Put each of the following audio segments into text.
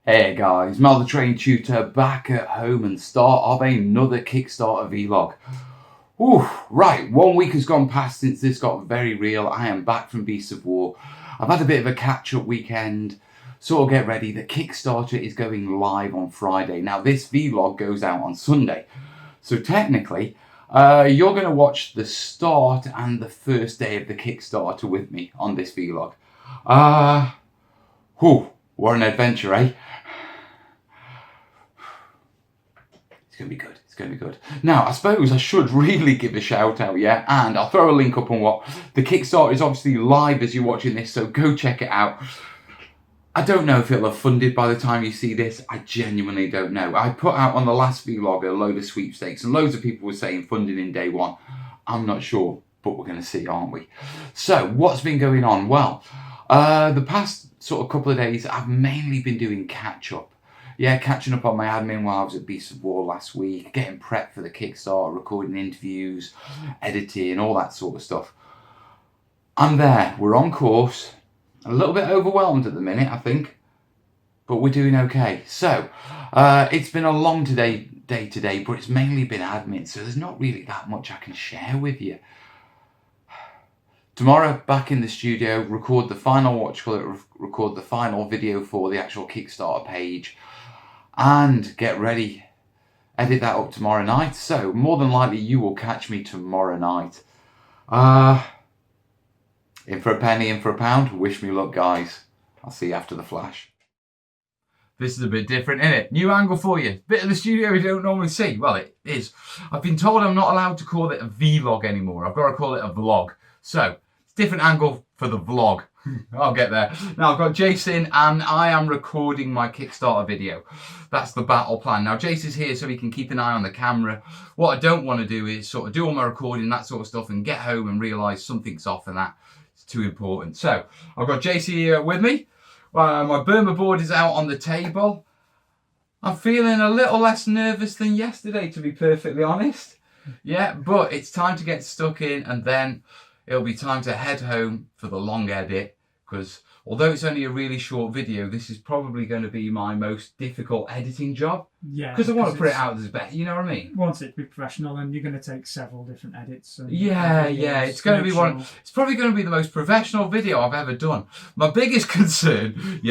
Hey guys, Mel the Train Tutor back at home and start of another Kickstarter vlog. Ooh, right, 1 week has gone past since this got very real. I am back from Beasts of War. I've had a bit of a catch-up weekend. Sort of get ready, the Kickstarter is going live on Friday. Now this vlog goes out on Sunday. So technically, you're going to watch the start and the first day of the Kickstarter with me on this vlog. What an adventure, eh? It's going to be good. It's going to be good. Now, I suppose I should really give a shout out, yeah? And I'll throw a link up on what the Kickstarter is obviously live as you're watching this, so go check it out. I don't know if it'll have funded by the time you see this. I genuinely don't know. I put out on the last vlog a load of sweepstakes and loads of people were saying funding in day one. I'm not sure, but we're going to see, aren't we? So, what's been going on? Well, the past sort of couple of days, I've mainly been doing catch-up. Yeah, catching up on my admin while I was at Beasts of War last week, getting prepped for the Kickstarter, recording interviews, editing, all that sort of stuff. I'm there. We're on course. A little bit overwhelmed at the minute, I think, but we're doing okay. So, it's been a long day today, but it's mainly been admin, so there's not really that much I can share with you. Tomorrow, back in the studio, record the final record the final video for the actual Kickstarter page, and get ready, edit that up tomorrow night. So, more than likely, you will catch me tomorrow night. In for a penny, in for a pound. Wish me luck, guys. I'll see you after the flash. This is a bit different, isn't it? New angle for you. Bit of the studio you don't normally see. Well, it is. I've been told I'm not allowed to call it a vlog anymore. I've got to call it a vlog. So, different angle for the vlog. I'll get there. Now, I've got Jason and I am recording my Kickstarter video. That's the battle plan. Now, Jason's here so he can keep an eye on the camera. What I don't want to do is sort of do all my recording, that sort of stuff, and get home and realise something's off and that. Too important. So I've got JC here with me. My Burma board is out on the table. I'm feeling a little less nervous than yesterday, to be perfectly honest. Yeah, but it's time to get stuck in, and then it'll be time to head home for the long edit, because although it's only a really short video, this is probably going to be my most difficult editing job. Yeah. Because I want to put it out as best, you know what I mean? Want it to be professional, and you're going to take several different edits. And yeah. It's going to be it's probably going to be the most professional video I've ever done. My biggest concern,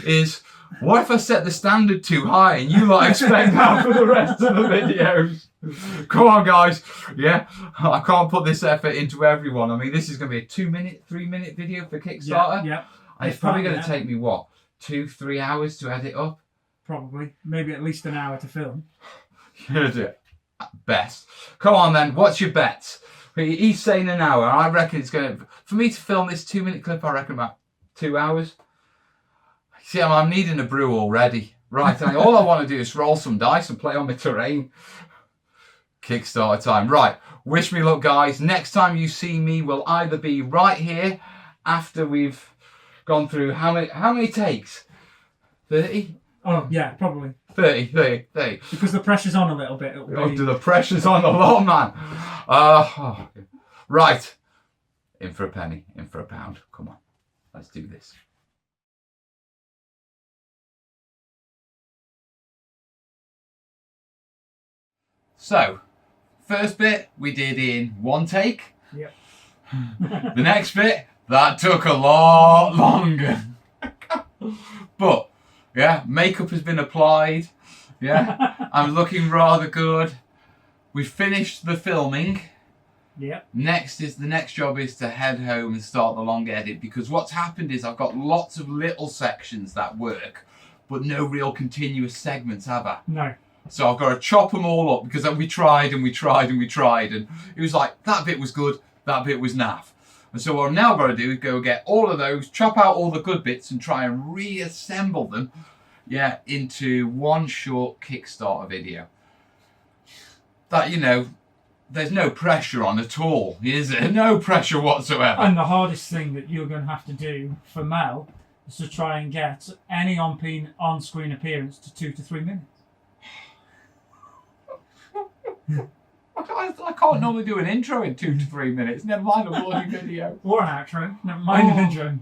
is what if I set the standard too high and you lot expect that for the rest of the videos? Come on, guys. Yeah, I can't put this effort into everyone. I mean, this is going to be a 2-minute, 3-minute video for Kickstarter. Yeah. And it's probably going to take me, what, 2-3 hours to edit up? Probably. Maybe at least an hour to film. Best. Come on then, what's your bets? He's saying an hour. I reckon it's going to... For me to film this 2-minute clip, I reckon about 2 hours. See, I'm needing a brew already. Right, all I want to do is roll some dice and play on my terrain. Kickstarter time. Right, wish me luck, guys. Next time you see me will either be right here after we've gone through how many takes? 30? Oh, yeah, probably. 30. Because the pressure's on a little bit. The pressure's on a lot, man. Right. In for a penny, in for a pound. Come on, let's do this. So, first bit we did in one take. Yep. The next bit, that took a lot longer. But, yeah, makeup has been applied. Yeah, I'm looking rather good. We've finished the filming. Yep. The next job is to head home and start the long edit, because what's happened is I've got lots of little sections that work, but no real continuous segments, have I? No. So I've got to chop them all up, because we tried, and it was like, that bit was good, that bit was naff. And so what I've now got to do is go get all of those, chop out all the good bits and try and reassemble them, yeah, into one short Kickstarter video. That, there's no pressure on at all, is there? No pressure whatsoever. And the hardest thing that you're going to have to do for Mel is to try and get any on-screen appearance to 2 to 3 minutes. I can't normally do an intro in 2 to 3 minutes, never mind a bloody video. Or an outro, never mind an intro.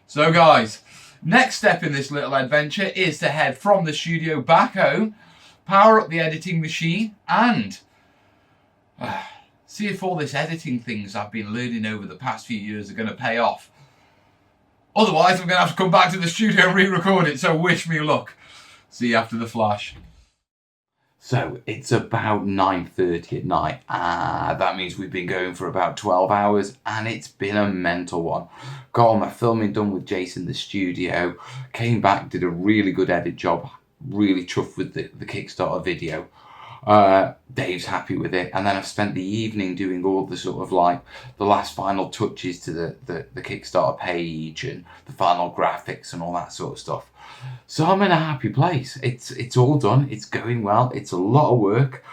So guys, Next step in this little adventure is to head from the studio back home, power up the editing machine, and see if all this editing things I've been learning over the past few years are going to pay off. Otherwise, I'm going to have to come back to the studio and re-record it, so wish me luck. See you after the flash. So, it's about 9:30 at night. That means we've been going for about 12 hours, and it's been a mental one. Got all my filming done with Jason in the studio, came back, did a really good edit job, really chuffed with the Kickstarter video. Dave's happy with it, and then I've spent the evening doing all the sort of like the last final touches to the Kickstarter page and the final graphics and all that sort of stuff. So I'm in a happy place. It's all done. It's going well. It's a lot of work.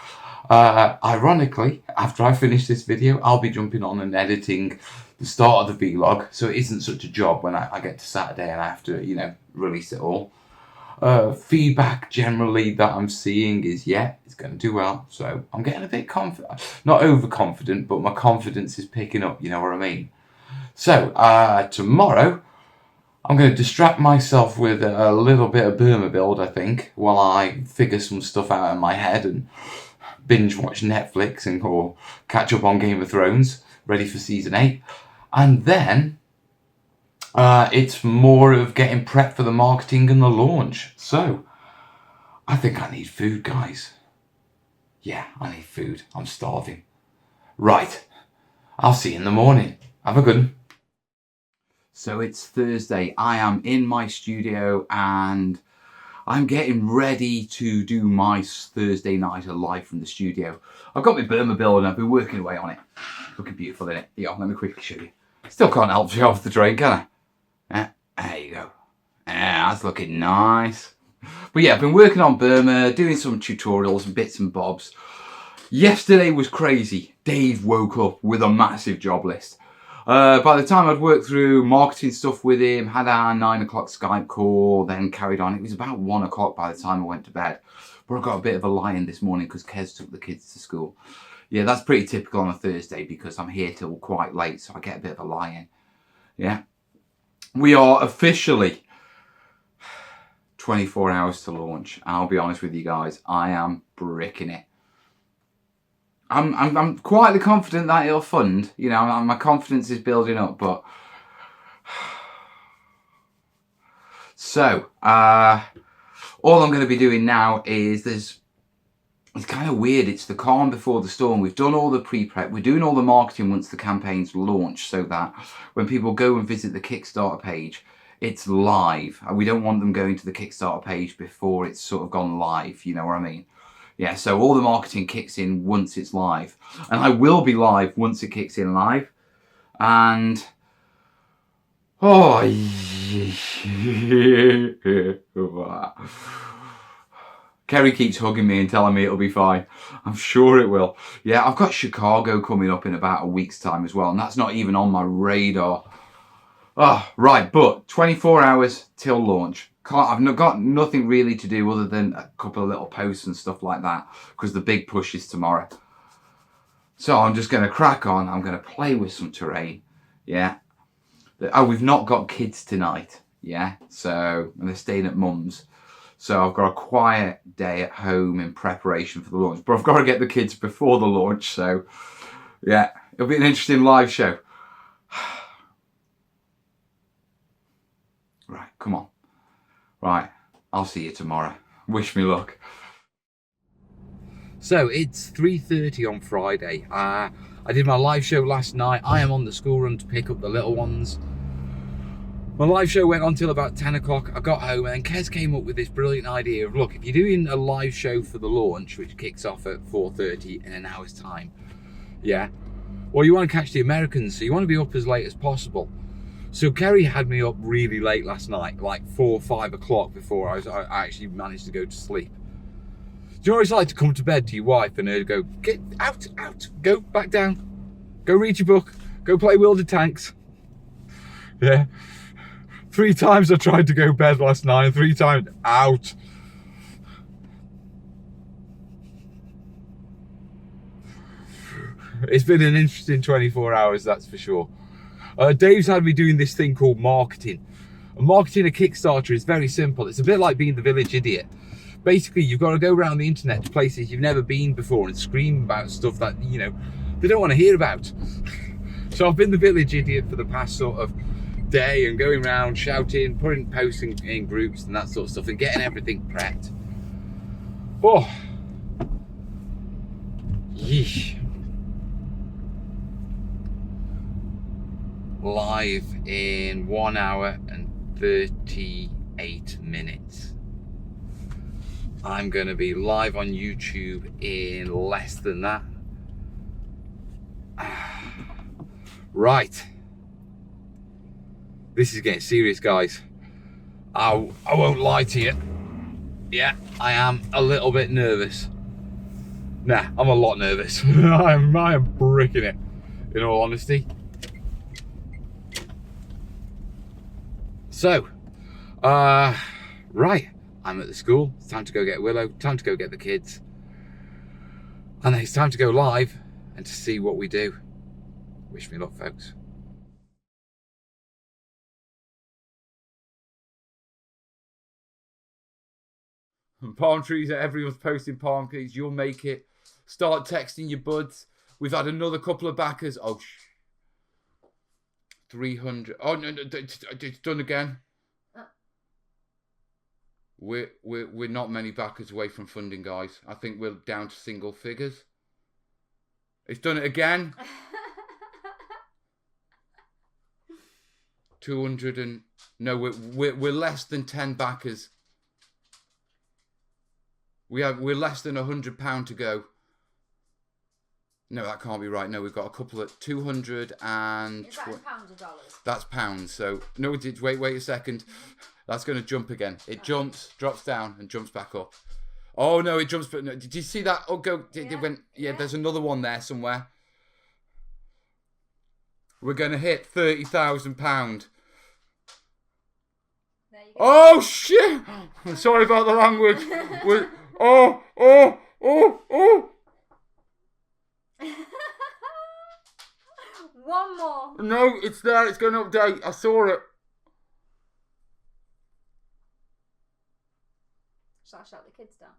Ironically, after I finish this video, I'll be jumping on and editing the start of the vlog, so it isn't such a job when I get to Saturday and I have to, you know, release it all. Feedback generally that I'm seeing is, yeah, it's going to do well. So I'm getting a bit confident, not overconfident, but my confidence is picking up, you know what I mean? So tomorrow, I'm going to distract myself with a little bit of Burma build, I think, while I figure some stuff out in my head and binge watch Netflix or catch up on Game of Thrones, ready for season 8. And then it's more of getting prepped for the marketing and the launch. So I think I need food, guys. Yeah, I need food. I'm starving. Right. I'll see you in the morning. Have a good one. So it's Thursday. I am in my studio and I'm getting ready to do my Thursday night live from the studio. I've got my Burma build and I've been working away on it. Looking beautiful, isn't it? Yeah, let me quickly show you. Still can't help you off the train, can I? There you go. That's looking nice. But yeah, I've been working on Burma, doing some tutorials and bits and bobs. Yesterday was crazy. Dave woke up with a massive job list. By the time I'd worked through marketing stuff with him, had our 9 o'clock Skype call, then carried on. It was about 1 o'clock by the time I went to bed. But I got a bit of a lie-in this morning because Kez took the kids to school. Yeah, that's pretty typical on a Thursday because I'm here till quite late, so I get a bit of a lie-in. Yeah. We are officially 24 hours to launch. I'll be honest with you guys, I am bricking it. I'm quietly confident that it'll fund. You know, my confidence is building up, but so all I'm going to be doing now is it's kind of weird. It's the calm before the storm. We've done all the pre-prep. We're doing all the marketing once the campaign's launched so that when people go and visit the Kickstarter page, it's live. And we don't want them going to the Kickstarter page before it's sort of gone live. You know what I mean? Yeah, so all the marketing kicks in once it's live. And I will be live once it kicks in live. And Kerry keeps hugging me and telling me it'll be fine. I'm sure it will. Yeah, I've got Chicago coming up in about a week's time as well, and that's not even on my radar. Oh, right, but 24 hours till launch. I've got nothing really to do other than a couple of little posts and stuff like that, because the big push is tomorrow. So I'm just going to crack on. I'm going to play with some terrain. Yeah. Oh, we've not got kids tonight. Yeah. So they're staying at mum's. So I've got a quiet day at home in preparation for the launch. But I've got to get the kids before the launch. So yeah, it'll be an interesting live show. Right, come on. Right, I'll see you tomorrow. Wish me luck. So it's 3:30 on Friday. I did my live show last night. I am on the school run to pick up the little ones. My live show went on till about 10 o'clock. I got home and then Kez came up with this brilliant idea of, look, if you're doing a live show for the launch, which kicks off at 4:30 in an hour's time, yeah, well, you want to catch the Americans, so you want to be up as late as possible. So Kerry had me up really late last night, like 4 or 5 o'clock before I actually managed to go to sleep. Do you know what it's like to come to bed to your wife and her go, get out, go back down, go read your book, go play World of Tanks? Yeah. 3 times I tried to go to bed last night, 3 times out. It's been an interesting 24 hours, that's for sure. Dave's had me doing this thing called marketing. And marketing a Kickstarter is very simple. It's a bit like being the village idiot. Basically, you've got to go around the internet to places you've never been before and scream about stuff that, you know, they don't want to hear about. So I've been the village idiot for the past sort of day and going around shouting, putting posts in groups and that sort of stuff and getting everything prepped. Oh, yeesh. Live in 1 hour and 38 minutes. I'm going to be live on YouTube in less than that. Right. This is getting serious, guys. I won't lie to you. Yeah, I am a little bit nervous. Nah, I'm a lot nervous. I am bricking it, in all honesty. So, right, I'm at the school. It's time to go get Willow, time to go get the kids. And then it's time to go live and to see what we do. Wish me luck, folks. Palm trees, everyone's posting palm trees. You'll make it. Start texting your buds. We've had another couple of backers. Oh, 300. Oh no, it's done again. We're not many backers away from funding, guys. I think we're down to single figures. It's done it again. 200 and no, we're less than 10 backers. We're less than £100 to go. No, that can't be right. No, we've got a couple at 200 and... Is that pounds or dollars? That's pounds. So, no, wait a second. That's going to jump again. It jumps, drops down, and jumps back up. Oh, no, it jumps... But no, did you see that? Oh, go... It went, yeah, there's another one there somewhere. We're going to hit £30,000. Oh, shit! I'm sorry about the language. Oh. One more. No, it's there. It's going to update. I saw it. Shall I shut the kids down?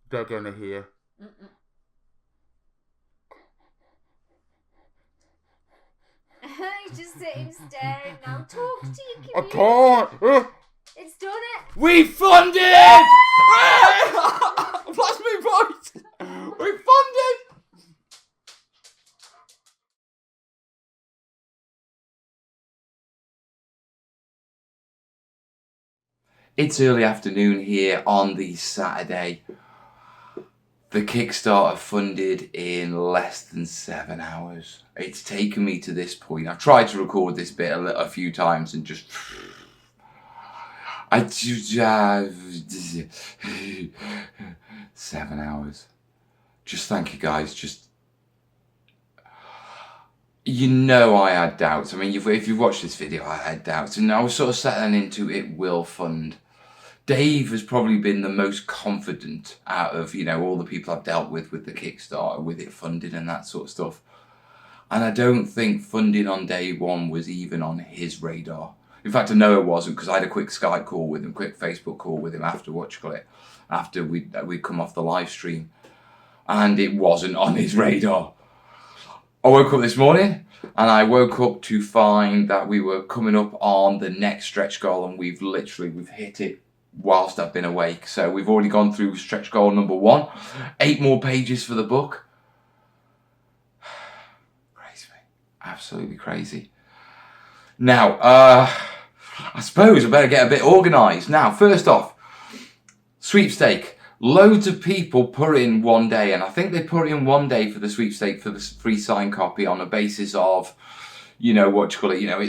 They're going to hear. He's just sitting staring now. Talk to your community. I can't. It's done it. We funded! That's my voice. We funded! It's early afternoon here on the Saturday. The Kickstarter funded in less than 7 hours. It's taken me to this point. I've tried to record this bit a few times and just... 7 hours. Just thank you guys. Just... You know I had doubts. I mean, if you've watched this video, I had doubts. And I was sort of settling into it will fund. Dave has probably been the most confident out of, you know, all the people I've dealt with the Kickstarter, with it funded and that sort of stuff. And I don't think funding on day one was even on his radar. In fact, I know it wasn't, because I had a quick Skype call with him, quick Facebook call with him after after we'd come off the live stream. And it wasn't on his radar. I woke up this morning and I woke up to find that we were coming up on the next stretch goal, and we've hit it whilst I've been awake. So we've already gone through stretch goal number 1. 8 more pages for the book. Crazy, absolutely crazy. Now, I suppose I better get a bit organised. Now, first off, sweepstake. Loads of people put in one day, and I think they put in one day for the sweepstake for the free signed copy on a basis of, you know, a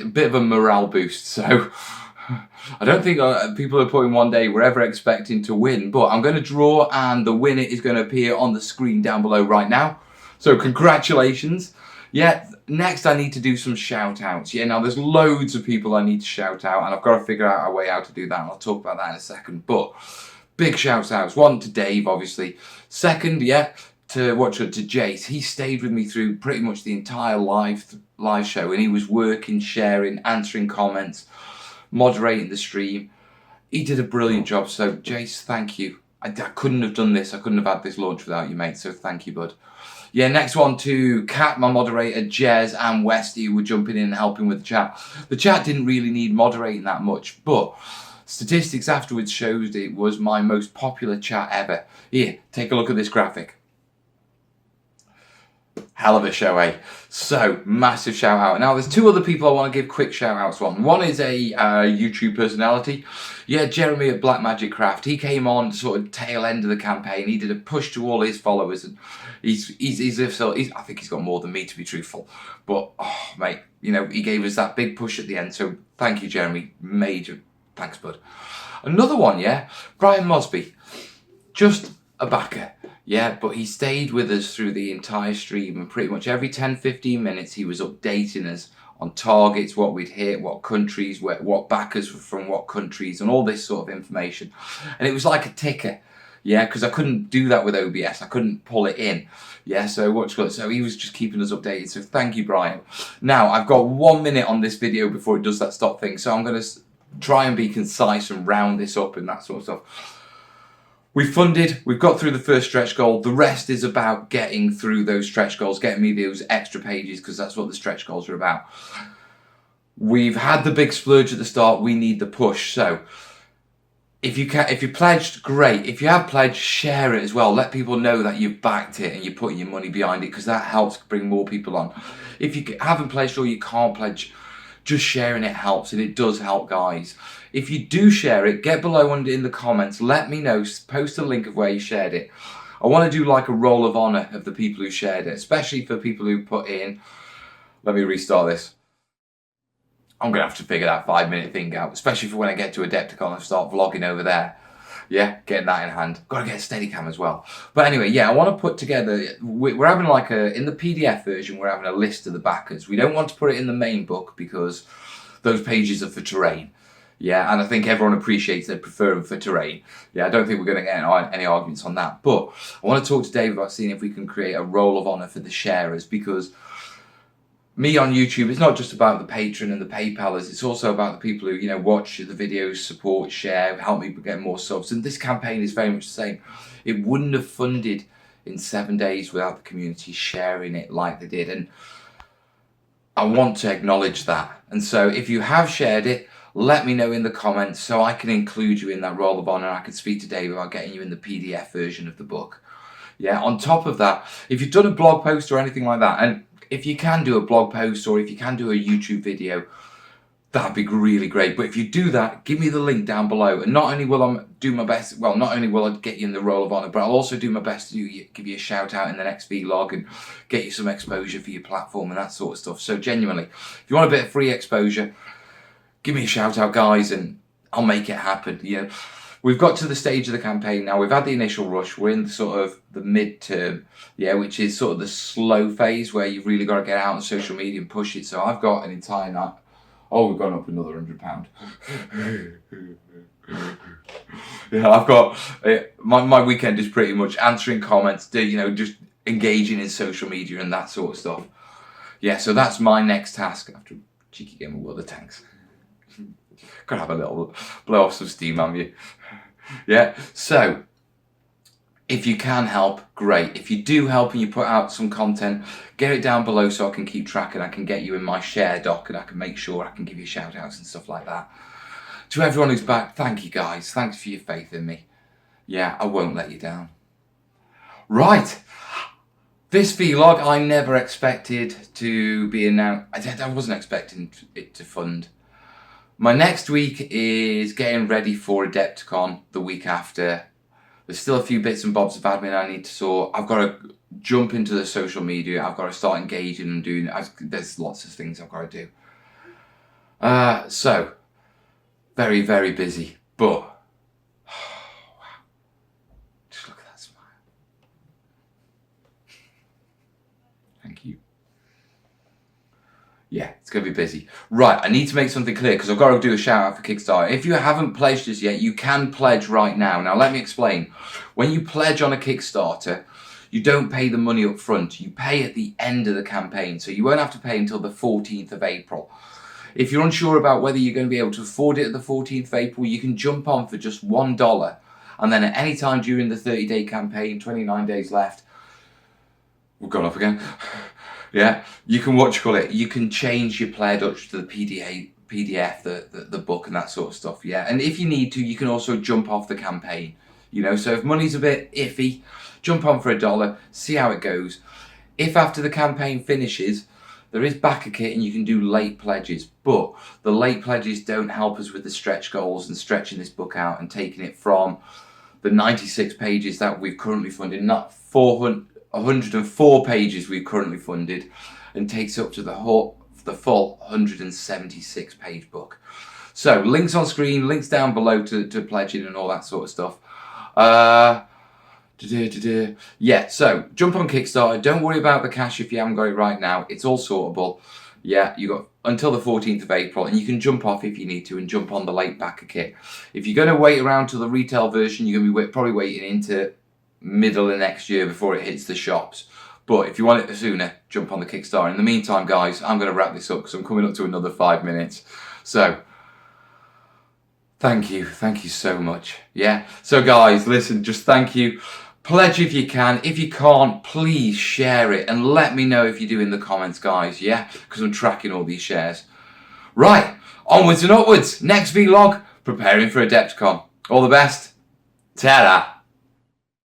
bit of a morale boost. So I don't think people who put in one day were ever expecting to win, but I'm going to draw and the winner is going to appear on the screen down below right now. So congratulations. Yeah, next I need to do some shout outs. Yeah, now there's loads of people I need to shout out, and I've got to figure out a way how to do that, and I'll talk about that in a second. But big shout outs. One to Dave, obviously. Second, yeah, to Jace. He stayed with me through pretty much the entire live show, and he was working, sharing, answering comments. moderating the stream. He did a brilliant job, so Jace, thank you. I couldn't have done this. I couldn't have had this launch without you, mate, so thank you, bud. Yeah, next one to Kat, my moderator, Jez and Westy, who were jumping in and helping with the chat. The chat didn't really need moderating that much, but statistics afterwards showed it was my most popular chat ever. Here, take a look at this graphic. Hell of a show, eh? So, massive shout out. Now, there's two other people I want to give quick shout outs on. One is a YouTube personality. Yeah, Jeremy at Black Magic Craft. He came on sort of tail end of the campaign. He did a push to all his followers, and he's I think he's got more than me, to be truthful. But, oh, mate, you know, he gave us that big push at the end. So, thank you, Jeremy. Major thanks, bud. Another one, yeah, Brian Mosby. Just a backer. Yeah, but he stayed with us through the entire stream, and pretty much every 10-15 minutes he was updating us on targets, what we'd hit, what countries, what backers were from what countries, and all this sort of information. And it was like a ticker, yeah, because I couldn't do that with OBS. I couldn't pull it in. Yeah, so so he was just keeping us updated. So thank you, Brian. Now, I've got 1 minute on this video before it does that stop thing, so I'm going to try and be concise and round this up and that sort of stuff. We've got through the first stretch goal. The rest is about getting through those stretch goals, getting me those extra pages, because that's what the stretch goals are about. We've had the big splurge at the start. We need the push. So if you pledged, great. If you have pledged, share it as well. Let people know that you've backed it and you're putting your money behind it, because that helps bring more people on. If you haven't pledged or you can't pledge, just sharing it helps, and it does help, guys. If you do share it, get below in the comments, let me know, post a link of where you shared it. I want to do like a roll of honour of the people who shared it, especially for people who put in, let me restart this. I'm going to have to figure that 5-minute thing out, especially for when I get to Adepticon and start vlogging over there. Yeah, getting that in hand. Got to get a Steadicam as well. But anyway, yeah, I want to put together, we're having like in the PDF version, we're having a list of the backers. We don't want to put it in the main book because those pages are for terrain. Yeah, and I think everyone appreciates they prefer them for terrain. Yeah, I don't think we're going to get any arguments on that. But I want to talk to Dave about seeing if we can create a roll of honour for the sharers, because me on YouTube, it's not just about the patron and the PayPalers, it's also about the people who, you know, watch the videos, support, share, help me get more subs. And this campaign is very much the same. It wouldn't have funded in 7 days without the community sharing it like they did. And I want to acknowledge that. And so if you have shared it, let me know in the comments so I can include you in that roll of honour. I can speak to Dave about getting you in the PDF version of the book. Yeah, on top of that, if you've done a blog post or anything like that, and if you can do a blog post or if you can do a YouTube video, that'd be really great. But if you do that, give me the link down below. And not only will I do my best, well, not only will I get you in the roll of honour, but I'll also do my best to give you a shout out in the next vlog and get you some exposure for your platform and that sort of stuff. So genuinely, if you want a bit of free exposure, give me a shout out, guys, and I'll make it happen. You know, we've got to the stage of the campaign now. We've had the initial rush. We're in the sort of the midterm, yeah, which is sort of the slow phase where you've really got to get out on social media and push it. So I've got an entire night. Oh, we've gone up another £100. Yeah, I've got my weekend is pretty much answering comments, you know, just engaging in social media and that sort of stuff. Yeah, so that's my next task after a cheeky game of World of Tanks. Gotta have a little blow off some steam on you. Yeah, so if you can help, great. If you do help and you put out some content, get it down below so I can keep track and I can get you in my share doc and I can make sure I can give you shout outs and stuff like that. To everyone who's back, thank you, guys. Thanks for your faith in me. Yeah, I won't let you down. Right. This vlog I never expected to be announced. I wasn't expecting it to fund. My next week is getting ready for Adepticon the week after. There's still a few bits and bobs of admin I need to sort. I've got to jump into the social media. I've got to start engaging and doing. There's lots of things I've got to do. So, very, very busy. But, wow. Just look at that smile. Thank you. Yeah, it's going to be busy. Right, I need to make something clear because I've got to do a shout out for Kickstarter. If you haven't pledged us yet, you can pledge right now. Now, let me explain. When you pledge on a Kickstarter, you don't pay the money up front. You pay at the end of the campaign. So you won't have to pay until the 14th of April. If you're unsure about whether you're going to be able to afford it at the 14th of April, you can jump on for just $1. And then at any time during the 30-day campaign, 29 days left, we've gone off again. Yeah, you can you can change your Player Dutch to the PDF, the book and that sort of stuff. Yeah, and if you need to, you can also jump off the campaign. You know, so if money's a bit iffy, jump on for $1, see how it goes. If after the campaign finishes, there is backer kit and you can do late pledges, but the late pledges don't help us with the stretch goals and stretching this book out and taking it from the 96 pages that we've currently funded, not 104 pages we've currently funded, and takes up to the full 176 page book. So links on screen, links down below to pledging and all that sort of stuff. Yeah, so jump on Kickstarter. Don't worry about the cash if you haven't got it right now. It's all sortable. Yeah, you got until the 14th of April, and you can jump off if you need to and jump on the late backer kit. If you're going to wait around till the retail version, you're going to be probably waiting into middle of next year before it hits the shops. But if you want it sooner, jump on the Kickstarter. In the meantime, guys, I'm going to wrap this up because I'm coming up to another 5 minutes. So thank you so much. Yeah, so guys, listen, just thank you. Pledge if you can. If you can't, please share it and let me know if you do in the comments, guys. Yeah, because I'm tracking all these shares. Right, onwards and upwards. Next vlog, preparing for Adepticon. All the best. Ta-da.